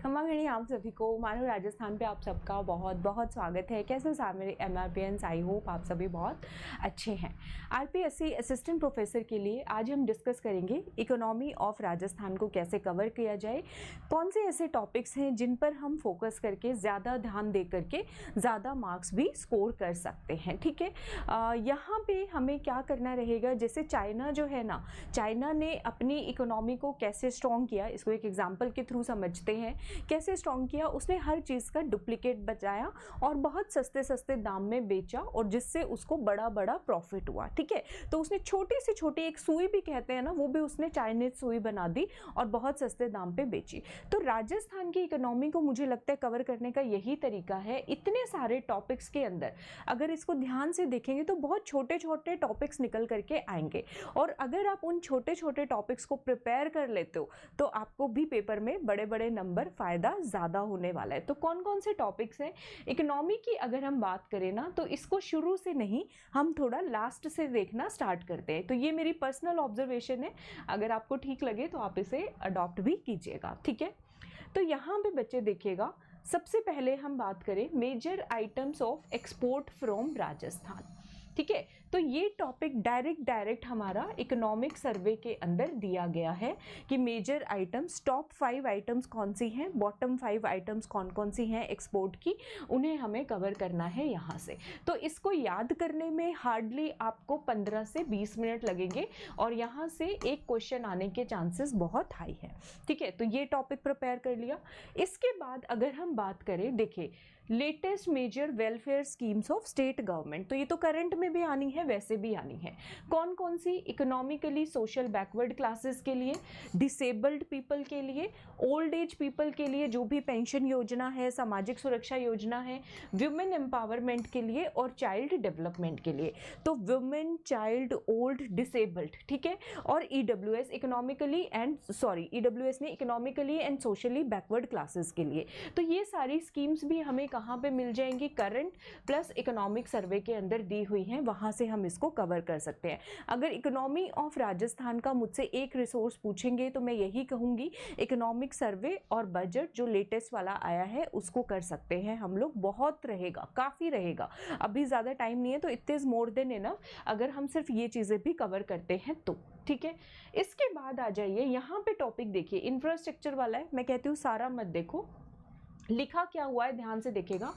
खम्मा घड़ी आप सभी को मानो राजस्थान पे आप सबका बहुत बहुत स्वागत है। कैसे हो मेरे MRPNs? आई होप आप सभी बहुत अच्छे हैं। RPSC असिस्टेंट प्रोफेसर के लिए आज हम डिस्कस करेंगे इकोनॉमी ऑफ राजस्थान को कैसे कवर किया जाए, कौन से ऐसे टॉपिक्स हैं जिन पर हम फोकस करके ज़्यादा ध्यान दे करके ज़्यादा मार्क्स भी स्कोर कर सकते हैं। ठीक है, यहाँ पे हमें क्या करना रहेगा, जैसे चाइना जो है ना, चाइना ने अपनी इकोनॉमी को कैसे स्ट्रॉन्ग किया, इसको एक एग्जाम्पल के थ्रू समझते हैं। कैसे स्ट्रॉन्ग किया, उसने हर चीज़ का डुप्लीकेट बचाया और बहुत सस्ते सस्ते दाम में बेचा और जिससे उसको बड़ा बड़ा प्रॉफिट हुआ। ठीक है, तो उसने छोटी से छोटी एक सुई भी कहते हैं ना, वो भी उसने चाइनीज सुई बना दी और बहुत सस्ते दाम पे बेची। तो राजस्थान की इकोनॉमी को मुझे लगता है कवर करने का यही तरीका है। इतने सारे टॉपिक्स के अंदर अगर इसको ध्यान से देखेंगे तो बहुत छोटे छोटे टॉपिक्स निकल करके आएंगे और अगर आप उन छोटे छोटे टॉपिक्स को प्रिपेयर कर लेते हो तो आपको भी पेपर में बड़े बड़े नंबर फायदा ज़्यादा होने वाला है। तो कौन कौन से टॉपिक्स हैं इकोनॉमी की, अगर हम बात करें ना, तो इसको शुरू से नहीं, हम थोड़ा लास्ट से देखना स्टार्ट करते हैं। तो ये मेरी पर्सनल ऑब्जर्वेशन है, अगर आपको ठीक लगे तो आप इसे अडॉप्ट भी कीजिएगा। ठीक है, तो यहाँ पे बच्चे देखिएगा, सबसे पहले हम बात करें major items of export from Rajasthan. ठीक है, तो ये टॉपिक डायरेक्ट हमारा इकोनॉमिक सर्वे के अंदर दिया गया है कि मेजर आइटम्स, टॉप 5 आइटम्स कौन सी हैं, बॉटम 5 आइटम्स कौन कौन सी हैं एक्सपोर्ट की, उन्हें हमें कवर करना है यहाँ से। तो इसको याद करने में हार्डली आपको 15 से 20 मिनट लगेंगे और यहाँ से एक क्वेश्चन आने के चांसेस बहुत हाई है। ठीक है, तो ये टॉपिक प्रिपेयर कर लिया। इसके बाद अगर हम बात करें, देखिए latest major welfare schemes of state government, तो ये तो करंट में भी आनी है, वैसे भी आनी है। कौन कौन सी, इकोनॉमिकली सोशल बैकवर्ड क्लासेस के लिए, डिसेबल्ड पीपल के लिए, ओल्ड एज पीपल के लिए जो भी पेंशन योजना है, सामाजिक सुरक्षा योजना है, वुमेन एम्पावरमेंट के लिए और चाइल्ड डेवलपमेंट के लिए। तो वुमेन, चाइल्ड, ओल्ड, डिसेबल्ड, ठीक है, और EWS इकोनॉमिकली एंड EWS ने economically and socially backward classes के लिए। तो ये सारी स्कीम्स भी हमें कहाँ पे मिल जाएंगी, करंट प्लस इकोनॉमिक सर्वे के अंदर दी हुई हैं, वहाँ से हम इसको कवर कर सकते हैं। अगर इकोनॉमी ऑफ राजस्थान का मुझसे एक रिसोर्स पूछेंगे तो मैं यही कहूँगी, इकोनॉमिक सर्वे और बजट जो लेटेस्ट वाला आया है उसको कर सकते हैं हम लोग। बहुत रहेगा, काफ़ी रहेगा, अभी ज़्यादा टाइम नहीं है, तो it is more than enough अगर हम सिर्फ ये चीज़ें भी कवर करते हैं तो। ठीक है, इसके बाद आ जाइए यहाँ पे टॉपिक देखिए, इंफ्रास्ट्रक्चर वाला है। मैं कहती हूँ सारा मत देखो, लिखा क्या हुआ है ध्यान से देखिएगा,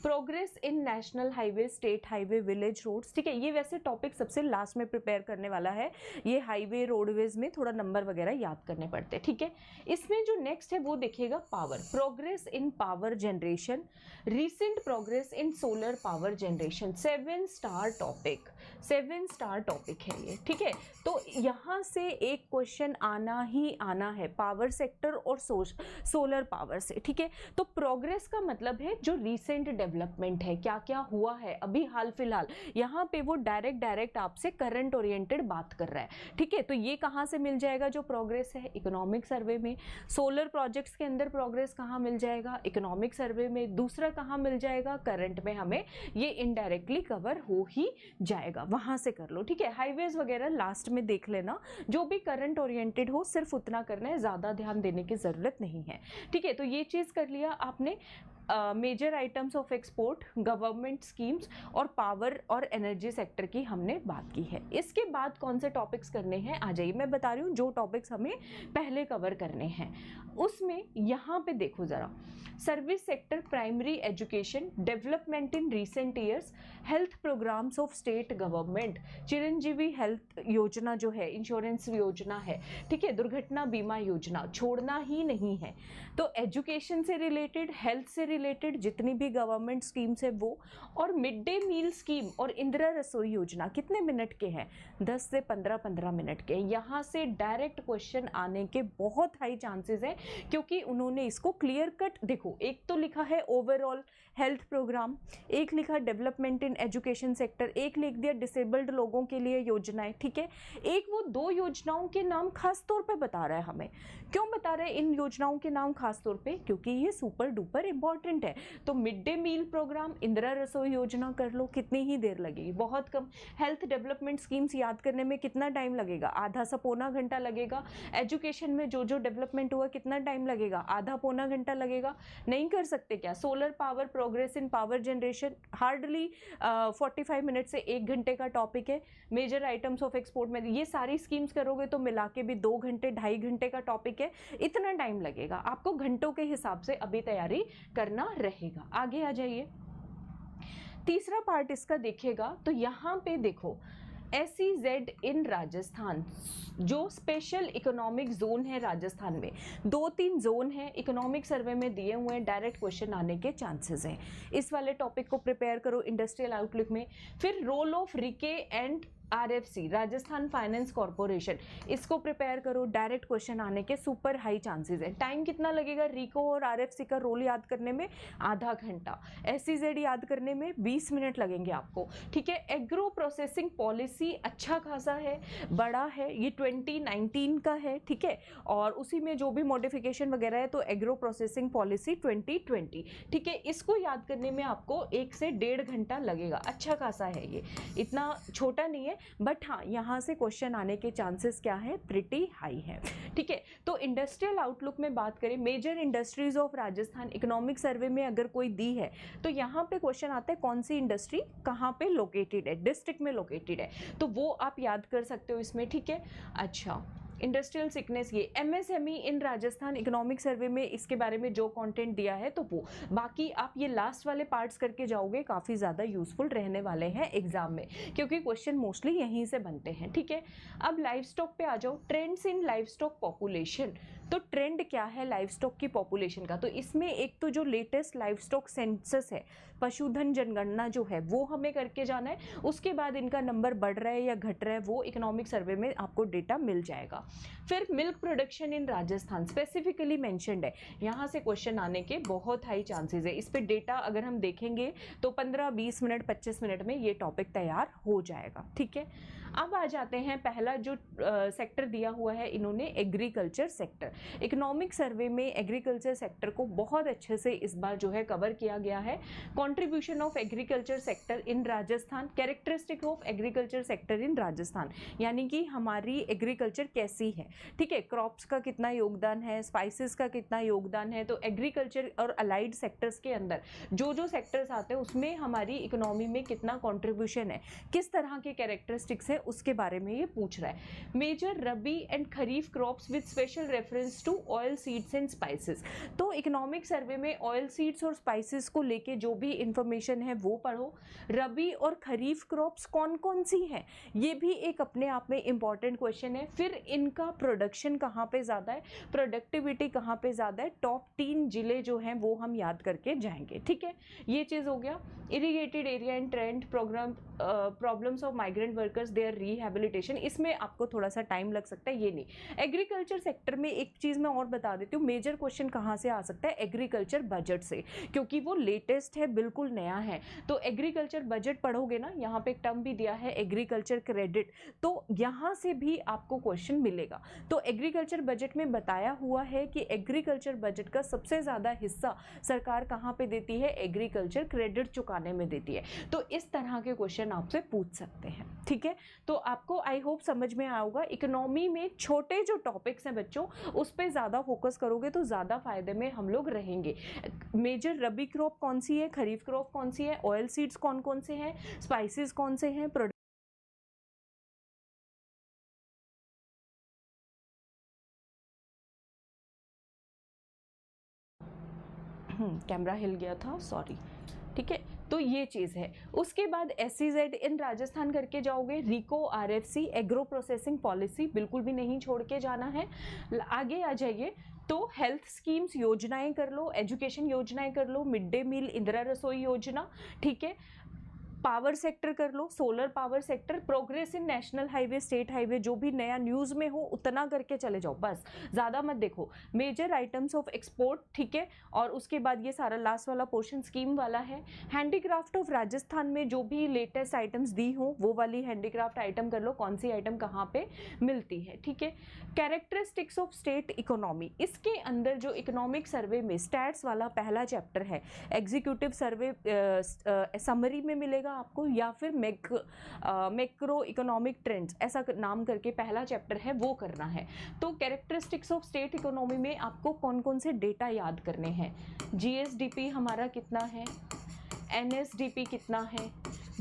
progress in national highway, state highway, village roads. ठीक है, ये वैसे टॉपिक सबसे लास्ट में प्रिपेयर करने वाला है। ये हाईवे रोडवेज में थोड़ा नंबर वगैरह याद करने पड़ते हैं। ठीक है, इसमें जो नेक्स्ट है वो देखिएगा power, progress in power generation, recent progress in solar power generation. 7 star topic, 7 star topic है ये। ठीक है, तो यहाँ से एक क्वेश्चन आना ही आना है पावर सेक्टर और सोलर पावर से। ठीक है, तो प्रोग्रेस का मतलब है जो रीसेंट डेवलपमेंट है, क्या क्या हुआ है अभी हाल फिलहाल, यहाँ पे वो डायरेक्ट आपसे करंट ओरिएंटेड बात कर रहा है। ठीक है, तो ये कहाँ से मिल जाएगा जो प्रोग्रेस है, इकोनॉमिक सर्वे में। सोलर प्रोजेक्ट्स के अंदर प्रोग्रेस कहाँ मिल जाएगा, इकोनॉमिक सर्वे में। दूसरा कहाँ मिल जाएगा, करंट में। हमें ये इनडायरेक्टली कवर हो ही जाएगा, वहां से कर लो। ठीक है, हाईवेज वगैरह लास्ट में देख लेना, जो भी करंट ओरिएंटेड हो सिर्फ उतना करना है, ज्यादा ध्यान देने की जरूरत नहीं है। ठीक है, तो ये चीज कर लिया आपने। Major items of export, government schemes और पावर और एनर्जी सेक्टर की हमने बात की है। इसके बाद कौन से टॉपिक्स करने हैं, आ जाइए, मैं बता रही हूँ जो टॉपिक्स हमें पहले कवर करने हैं। उसमें यहाँ पे देखो जरा, service sector, primary education, development in recent years, health programmes of state government, Chiranjeevi health Yojana जो है, इंश्योरेंस योजना है। ठीक है, दुर्घटना बीमा योजना छोड़ना ही नहीं है। तो एजुकेशन से रिलेटेड, हेल्थ से रिलेटेड जितनी भी गवर्नमेंट स्कीम्स है वो, और मिड डे मील स्कीम और इंदिरा रसोई योजना कितने मिनट के हैं, 10 से 15 मिनट के। यहाँ से डायरेक्ट क्वेश्चन आने के बहुत हाई चांसेस हैं, क्योंकि उन्होंने इसको क्लियर कट, देखो एक तो लिखा है ओवरऑल हेल्थ प्रोग्राम, एक लिखा डेवलपमेंट इन एजुकेशन सेक्टर, एक लिख दिया डिसेबल्ड लोगों के लिए योजनाएं। ठीक है, एक वो दो योजनाओं के नाम खास तौर पे बता रहा है हमें। क्यों बता रहे हैं इन योजनाओं के नाम खास तौर पे, क्योंकि ये सुपर डुपर इंपॉर्टेंट इंपॉर्टेंट है। तो mid day meal programme, Indira रसोई योजना कर लो, कितनी ही देर लगेगी, बहुत कम। हेल्थ डेवलपमेंट स्कीम्स याद करने में कितना टाइम लगेगा, आधा से पौना घंटा लगेगा। एजुकेशन में जो जो डेवलपमेंट हुआ कितना टाइम लगेगा, आधा पौना घंटा लगेगा। नहीं कर सकते क्या? Solar power, progress in power generation, hardly 45 minute से 1 घंटे का टॉपिक है। मेजर आइटम्स ऑफ एक्सपोर्ट में ये सारी स्कीम्स करोगे तो मिला के भी 2 घंटे 2.5 घंटे का टॉपिक है। इतना टाइम लगेगा, आपको घंटों के हिसाब से अभी तैयारी करना रहेगा। आगे आ जाइए, तीसरा पार्ट इसका देखिएगा तो यहाँ पे देखो SEZ इन राजस्थान, जो स्पेशल इकोनॉमिक जोन है राजस्थान में, 2-3 जोन है इकोनॉमिक सर्वे में दिए हुए हैं, डायरेक्ट क्वेश्चन आने के चांसेस हैं। इस वाले टॉपिक को प्रिपेयर करो इंडस्ट्रियल आउटलुक में। फिर role of RIICO and RFC, Rajasthan finance corporation, इसको प्रिपेयर करो, डायरेक्ट क्वेश्चन आने के सुपर हाई चांसेस है। टाइम कितना लगेगा? रिको और RFC का रोल याद करने में आधा घंटा, SEZ याद करने में 20 मिनट लगेंगे आपको, ठीक है। एग्रो प्रोसेसिंग पॉलिसी अच्छा खासा है, बड़ा है, ये 2019 का है, ठीक है, और उसी में जो भी मॉडिफिकेशन वगैरह है तो एग्रो प्रोसेसिंग पॉलिसी 2020, ठीक है। इसको याद करने में आपको 1 से 1.5 घंटा लगेगा, अच्छा खासा है, ये इतना छोटा नहीं है, बट हाँ यहाँ से क्वेश्चन आने के चांसेस क्या है? प्रिटी हाई है, ठीक है। तो इंडस्ट्रियल आउटलुक में बात करें, major industries of Rajasthan economic survey में अगर कोई दी है तो यहाँ पे क्वेश्चन आता है कौन सी इंडस्ट्री कहाँ पे लोकेटेड है, डिस्ट्रिक्ट में लोकेटेड है, तो वो आप याद कर सकते हो इसमें, ठीक है। अच्छा, इंडस्ट्रियल सिकनेस, ये MSME इन राजस्थान इकोनॉमिक सर्वे में इसके बारे में जो कंटेंट दिया है तो वो, बाकी आप ये लास्ट वाले पार्ट्स करके जाओगे, काफ़ी ज़्यादा यूजफुल रहने वाले हैं एग्जाम में, क्योंकि क्वेश्चन मोस्टली यहीं से बनते हैं, ठीक है। अब लाइव स्टॉक पे आ जाओ, trends in live stock population, तो ट्रेंड क्या है लाइव स्टॉक की पॉपुलेशन का? तो इसमें एक तो जो लेटेस्ट लाइव स्टॉक सेंसस है, पशुधन जनगणना जो है वो हमें करके जाना है, उसके बाद इनका नंबर बढ़ रहा है या घट रहा है वो इकोनॉमिक सर्वे में आपको डेटा मिल जाएगा। फिर milk production in Rajasthan specifically mentioned है, यहाँ से क्वेश्चन आने के बहुत हाई चांसेस है। इस पे डेटा अगर हम देखेंगे तो 15-20 मिनट 25 मिनट में ये टॉपिक तैयार हो जाएगा, ठीक है। अब आ जाते हैं, पहला जो सेक्टर दिया हुआ है इन्होंने, एग्रीकल्चर सेक्टर। इकोनॉमिक सर्वे में एग्रीकल्चर सेक्टर को बहुत अच्छे से इस बार जो है कवर किया गया है। Contribution of agriculture sector in Rajasthan, characteristic of agriculture sector in Rajasthan, यानी कि हमारी एग्रीकल्चर कैसी है, ठीक है, क्रॉप्स का कितना योगदान है, स्पाइसेस का कितना योगदान है। तो एग्रीकल्चर और अलाइड सेक्टर्स के अंदर जो जो सेक्टर्स आते हैं उसमें हमारी इकोनॉमी में कितना कंट्रीब्यूशन है, किस तरह के कैरेक्टरिस्टिक्स है, उसके बारे में ये पूछ रहा है। Major rabi and kharif crops with special reference to oil seeds and spices, तो इकोनॉमिक सर्वे में ऑयल सीड्स और स्पाइसेस को लेके जो भी इंफॉर्मेशन है वो पढ़ो। रबी और खरीफ क्रॉप्स कौन कौन सी हैं, ये भी एक अपने आप में इंपॉर्टेंट क्वेश्चन है। फिर इनका प्रोडक्शन कहाँ पे ज़्यादा है, प्रोडक्टिविटी कहाँ पे ज़्यादा है, टॉप 3 जिले जो हैं वो हम याद करके जाएंगे, ठीक है। ये चीज़ हो गया। Irrigated area and trend programme, problems of migrant workers their rehabilitation, इसमें आपको थोड़ा सा टाइम लग सकता है, ये नहीं। एग्रीकल्चर सेक्टर में एक चीज़ मैं और बता देती हूँ, मेजर क्वेश्चन कहाँ से आ सकता है, एग्रीकल्चर बजट से, क्योंकि वो लेटेस्ट है, बिल्कुल नया है। तो एग्रीकल्चर बजट पढ़ोगे ना, यहाँ पे एक टर्म भी दिया है एग्रीकल्चर क्रेडिट, तो यहाँ से भी आपको क्वेश्चन मिलेगा। तो एग्रीकल्चर बजट में बताया हुआ है कि एग्रीकल्चर बजट का सबसे ज़्यादा हिस्सा सरकार कहाँ पे देती है, एग्रीकल्चर क्रेडिट चुकाने में देती है। तो इस तरह के क्वेश्चन आपसे पूछ सकते हैं, ठीक है। तो आपको आई होप समझ में आया होगा। इकोनॉमी में छोटे जो टॉपिक्स हैं बच्चों, उस पर ज़्यादा फोकस करोगे तो ज़्यादा फायदे में हम लोग रहेंगे। मेजर रबी क्रॉप कौन सी है, खरीफ क्रॉप कौन सी है, ऑयल सीड्स कौन कौन से हैं, स्पाइसेस कौन से हैं, कैमरा हिल गया था, सॉरी, ठीक है। तो ये चीज़ है। उसके बाद SEZ इन राजस्थान करके जाओगे, रिको, RFC, एग्रो प्रोसेसिंग पॉलिसी बिल्कुल भी नहीं छोड़ के जाना है। आगे आ जाइए तो हेल्थ स्कीम्स योजनाएं कर लो, एजुकेशन योजनाएं कर लो, मिड डे मील, इंदिरा रसोई योजना, ठीक है। पावर सेक्टर कर लो, solar power sector, progress in national highway, state highway, जो भी नया न्यूज़ में हो उतना करके चले जाओ, बस ज़्यादा मत देखो। मेजर आइटम्स ऑफ एक्सपोर्ट, ठीक है, और उसके बाद ये सारा लास्ट वाला पोर्शन स्कीम वाला है। हैंडीक्राफ्ट ऑफ राजस्थान में जो भी लेटेस्ट आइटम्स दी हो वो वाली हैंडीक्राफ्ट आइटम कर लो, कौन सी आइटम कहाँ पे मिलती है, ठीक है। कैरेक्टरिस्टिक्स ऑफ स्टेट इकोनॉमी, इसके अंदर जो इकोनॉमिक सर्वे में स्टैट्स वाला पहला चैप्टर है, एग्जीक्यूटिव सर्वे समरी में मिलेगा आपको, या फिर मैक्रो इकोनॉमिक ट्रेंड्स ऐसा नाम करके पहला चैप्टर है, वो करना है। तो कैरेक्टरिस्टिक्स ऑफ स्टेट इकोनॉमी में आपको कौन कौन से डेटा याद करने हैं, जीएसडीपी हमारा कितना है, एनएसडीपी कितना है,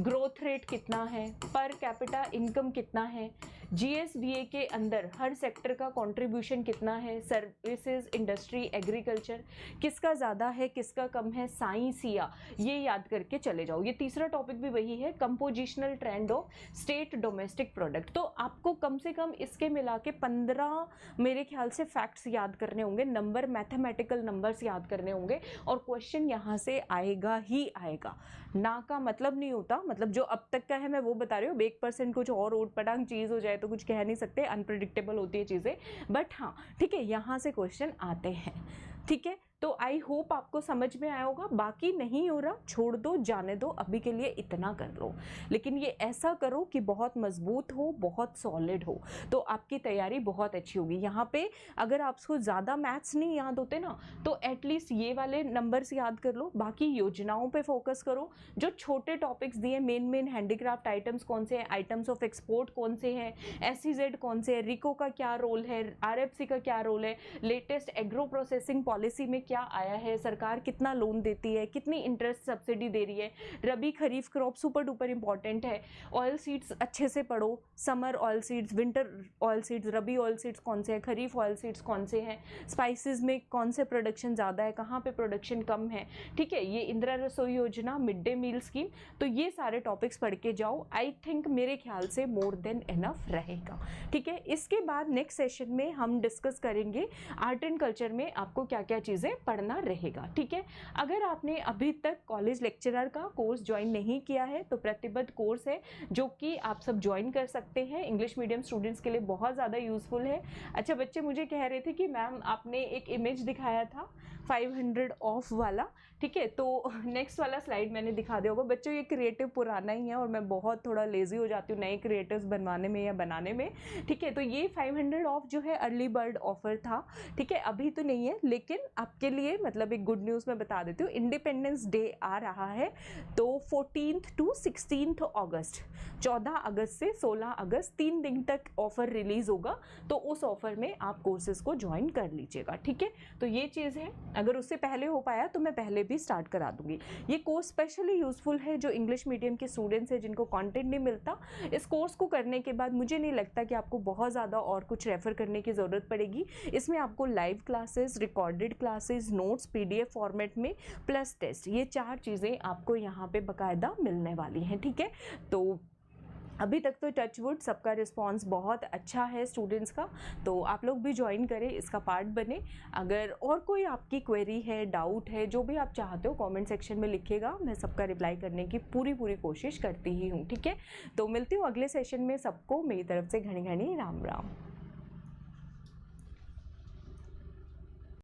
ग्रोथ रेट कितना है, पर कैपिटा इनकम कितना है, जीएसडीए के अंदर हर सेक्टर का कंट्रीब्यूशन कितना है, सर्विसेज, इंडस्ट्री, एग्रीकल्चर, किसका ज़्यादा है किसका कम है, साइंसिया, ये याद करके चले जाओ। ये तीसरा टॉपिक भी वही है, compositional trend of state domestic product. तो आपको कम से कम इसके मिला के 15 मेरे ख्याल से फैक्ट्स याद करने होंगे, नंबर, मैथमेटिकल नंबर्स याद करने होंगे, और क्वेश्चन यहाँ से आएगा ही आएगा, ना का मतलब नहीं होता, मतलब जो अब तक का है मैं वो बता रही हूँ। 1% कुछ और ऊट पटांग चीज़ हो जाए तो कुछ कह नहीं सकते, अनप्रिडिक्टेबल होती है चीज़ें, बट हाँ ठीक है, यहाँ से क्वेश्चन आते हैं, ठीक है। तो आई होप आपको समझ में आया होगा। बाकी नहीं हो रहा छोड़ दो, जाने दो, अभी के लिए इतना कर लो, लेकिन ये ऐसा करो कि बहुत मजबूत हो, बहुत सॉलिड हो, तो आपकी तैयारी बहुत अच्छी होगी। यहाँ पे अगर आपको ज़्यादा मैथ्स नहीं याद होते ना, तो एटलीस्ट ये वाले नंबर्स याद कर लो, बाकी योजनाओं पे फोकस करो। जो छोटे टॉपिक्स दिए, मेन हैंडीक्राफ्ट आइटम्स कौन से हैं, आइटम्स ऑफ एक्सपोर्ट कौन से हैं, SEZ कौन से है, रिको का क्या रोल है, RFC का क्या रोल है, लेटेस्ट एग्रो प्रोसेसिंग पॉलिसी में क्या आया है, सरकार कितना लोन देती है, कितनी इंटरेस्ट सब्सिडी दे रही है, rabi kharif crop super duper important है, ऑयल सीड्स अच्छे से पढ़ो, summer oil seeds, winter oil seeds, rabi oil seeds कौन से हैं, खरीफ ऑयल सीड्स कौन से हैं, स्पाइसेस में कौन से प्रोडक्शन ज़्यादा है, कहाँ पे प्रोडक्शन कम है, ठीक है। ये इंदिरा रसोई योजना, मिड डे मील स्कीम, तो ये सारे टॉपिक्स पढ़ के जाओ। आई थिंक मेरे ख्याल से मोर देन इनफ रहेगा, ठीक है। इसके बाद नेक्स्ट सेशन में हम डिस्कस करेंगे आर्ट एंड कल्चर में आपको क्या क्या चीज़ें पढ़ना रहेगा, ठीक है। अगर आपने अभी तक कॉलेज लेक्चरर का कोर्स ज्वाइन नहीं किया है तो प्रतिबद्ध कोर्स है जो कि आप सब ज्वाइन कर सकते हैं, इंग्लिश मीडियम स्टूडेंट्स के लिए बहुत ज़्यादा यूजफुल है। अच्छा, बच्चे मुझे कह रहे थे कि मैम आपने एक इमेज दिखाया था 500 ऑफ वाला, ठीक है, तो नेक्स्ट वाला स्लाइड मैंने दिखा दिया होगा। बच्चों ये क्रिएटिव पुराना ही है और मैं बहुत थोड़ा लेजी हो जाती हूँ नए क्रिएटिव्स बनवाने में या बनाने में, ठीक है। तो ये 500 ऑफ जो है अर्ली बर्ड ऑफर था, ठीक है, अभी तो नहीं है, लेकिन आपके लिए मतलब एक गुड न्यूज़ मैं बता देती हूँ। इंडिपेंडेंस डे आ रहा है, तो 14th to 16th अगस्त, 14 अगस्त से 16 अगस्त 3 दिन तक ऑफर रिलीज होगा, तो उस ऑफर में आप कोर्सेज को ज्वाइन कर लीजिएगा, ठीक है। तो ये चीज़ है, अगर उससे पहले हो पाया तो मैं पहले भी स्टार्ट करा दूंगी। ये कोर्स स्पेशली यूजफुल है जो इंग्लिश मीडियम के स्टूडेंट्स हैं जिनको कंटेंट नहीं मिलता। इस कोर्स को करने के बाद मुझे नहीं लगता कि आपको बहुत ज़्यादा और कुछ रेफर करने की ज़रूरत पड़ेगी। इसमें आपको live classes, recorded classes, notes PDF format में प्लस टेस्ट, ये 4 चीज़ें आपको यहाँ पे बाकायदा मिलने वाली हैं, ठीक है। तो अभी तक तो टचवुड सबका रिस्पांस बहुत अच्छा है स्टूडेंट्स का, तो आप लोग भी ज्वाइन करें, इसका पार्ट बने। अगर और कोई आपकी क्वेरी है, डाउट है, जो भी आप चाहते हो कमेंट सेक्शन में लिखिएगा, मैं सबका रिप्लाई करने की पूरी कोशिश करती ही हूँ, ठीक है। तो मिलती हूँ अगले सेशन में, सबको मेरी तरफ से घनी घनी राम राम।